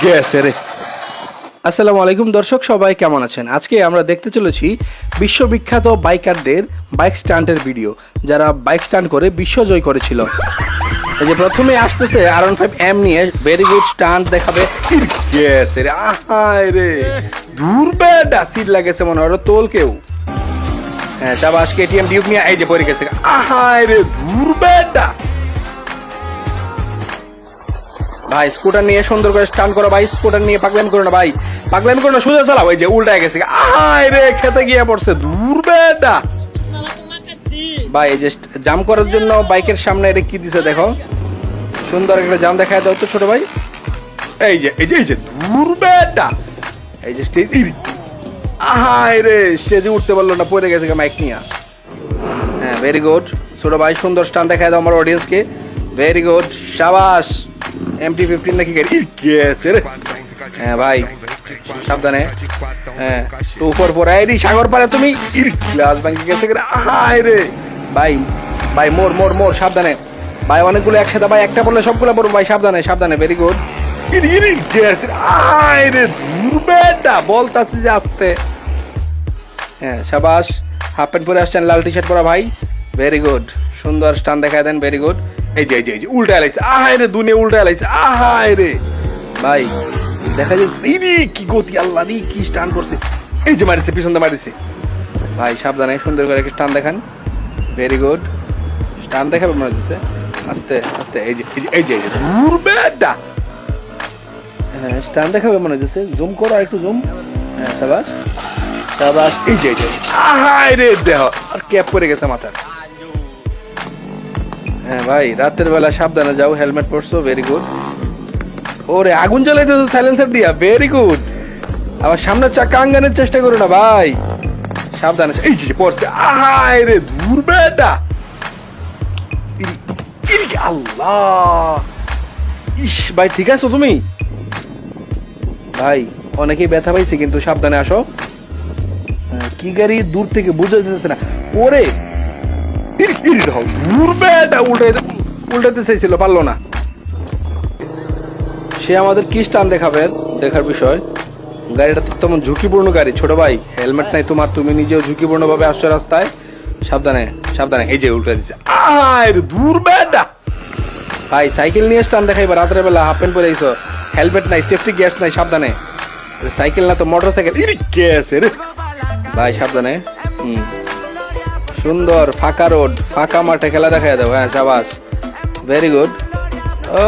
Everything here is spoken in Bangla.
গেছে রে। আসসালামু আলাইকুম দর্শক, সবাই কেমন আছেন? আজকে আমরা দেখতে চলেছি বিশ্ববিখ্যাত বাইকারদের বাইক স্টান্টের ভিডিও, যারা বাইক স্টান্ট করে বিশ্ব জয় করেছিল। এই যে প্রথমে আসতেছে R15M নিয়ে, ভেরি গুড স্টান্ট দেখাবে। গেছে রে, আহাই রে, দূর বেডা, সিট লাগেছে মনে হয় তোল কেউ। হ্যাঁ শাবাশ, KTM ডিউক নিয়ে এই যে পড়ে গেছে। আহাই রে, দূর বেডা। ভাই স্কুটার নিয়ে সুন্দর করে স্টান্ট করো ভাই, স্কুটার নিয়ে পাগলামি করো না ভাই, পাগলামি করো না, সোজা চালাও। এই যে উল্টায় গেছে, আয় রে, খেতে গিয়ে পড়ছে, দূর বেটা। ভাই এই যে জাম করার জন্য বাইকের সামনে এটা কি দিছে দেখো, সুন্দর একটা জাম দেখায় দাও তো ছোট ভাই। এই যে এই যে এই যে দূর বেটা, এই যে স্টেজ, আয় রে, স্টেজে উঠতে পারলো না, পড়ে গেছে মাইক নিয়ে। হ্যাঁ ভেরি গুড ছোট ভাই, সুন্দর স্টান্ট দেখায় দাও আমার অডিয়েন্সকে। Very good, শাবাশ। MT-15 নাকি গাড়ি গেছে রে। হ্যাঁ ভাই সাবধানে, হ্যাঁ 244 আইডি সাগর পারে তুমি, গ্লাস ভাঙি গেছে হায় রে। ভাই ভাই মোর মোর মোর, সাবধানে ভাই, অনেকগুলো একসাথে ভাই, একটা বললে সবগুলো পড়বো ভাই, সাবধানে সাবধানে। ভেরি গুড, গেছে আয় রে, দূর বেটা, বলতাছি যে আসতে। হ্যাঁ সাবাস, হাফ প্যান্ট পরে আসছেন, লাল টি শার্ট পরা ভাই। ভেরি গুড, সুন্দর স্টান দেখায় দেন। ভেরি গুড, এই যে এই যে এই যে উল্টা এলাইছে, আহাই রে, দুনিয়া উল্টা এলাইছে, আহাই রে। ভাই দেখা যাচ্ছে, ইনি কি গতি, আল্লাহ রে, কি স্টান করছে। এই যে মারিছে, পিছন দিয়ে মারিছে ভাই, সাবধানে সুন্দর করে একটা স্টান দেখান। ভেরি গুড, স্টান দেখাবে মনে হচ্ছে, আস্তে আস্তে। এই যে এই যে এই যে দূর বেটা, হ্যাঁ স্টান দেখাবে মনে হচ্ছে, জুম করো আর একটু জুম। হ্যাঁ সাবাস সাবাস, এই যে এই যে, আহাই রে, দেহ আর ক্যাপ পরে গেছে মাথার। হ্যাঁ ভাই রাতের বেলা সাবধানে যাও, হেলমেট পরছো। Very good. ওরে আগুন জ্বালাইতে তো সাইলেন্সার দিয়া, ভেরি গুড। আবার সামনের চাকা আঙ্গানের চেষ্টা করো না ভাই, সাবধানে। এই যে পড়ছে, আহাই রে, দূর বেটা, আল্লাহ। ইস ভাই ঠিক আছো তুমি? ভাই অনেকেই ব্যথা পাইছে, কিন্তু সাবধানে আসো। কি গাড়ি দূর থেকে বুঝে যেতেছে না। ওরে দূর বেটা, উল্টাতে চাইছিল, পারলো না। সে আমাদের কি স্টান দেখাবে, দেখার বিষয়। গাড়িটা তো তেমন ঝুঁকিপূর্ণ গাড়ি ছোট ভাই, হেলমেট নাই তোমার, তুমি নিজেও ঝুঁকিপূর্ণ ভাবে আসছো রাস্তায়। সাবধানে সাবধানে, এই যে উল্টা দিচ্ছে, আয় দূর বেটা। ভাই সাইকেল নিয়ে স্টান দেখাইবা রাতের বেলা, হাফ প্যান্ট পরে আইছো, হেলমেট নাই, সেফটি গ্যাস নাই, সাবধানে। সাইকেল না তো মোটর সাইকেল, গেছে রে ভাই, সাবধানে। সুন্দর ফাঁকা রোড, ফাঁকা মাঠে খেলা দেখায় দাও। হ্যাঁ সাবাস, ভেরি গুড। ও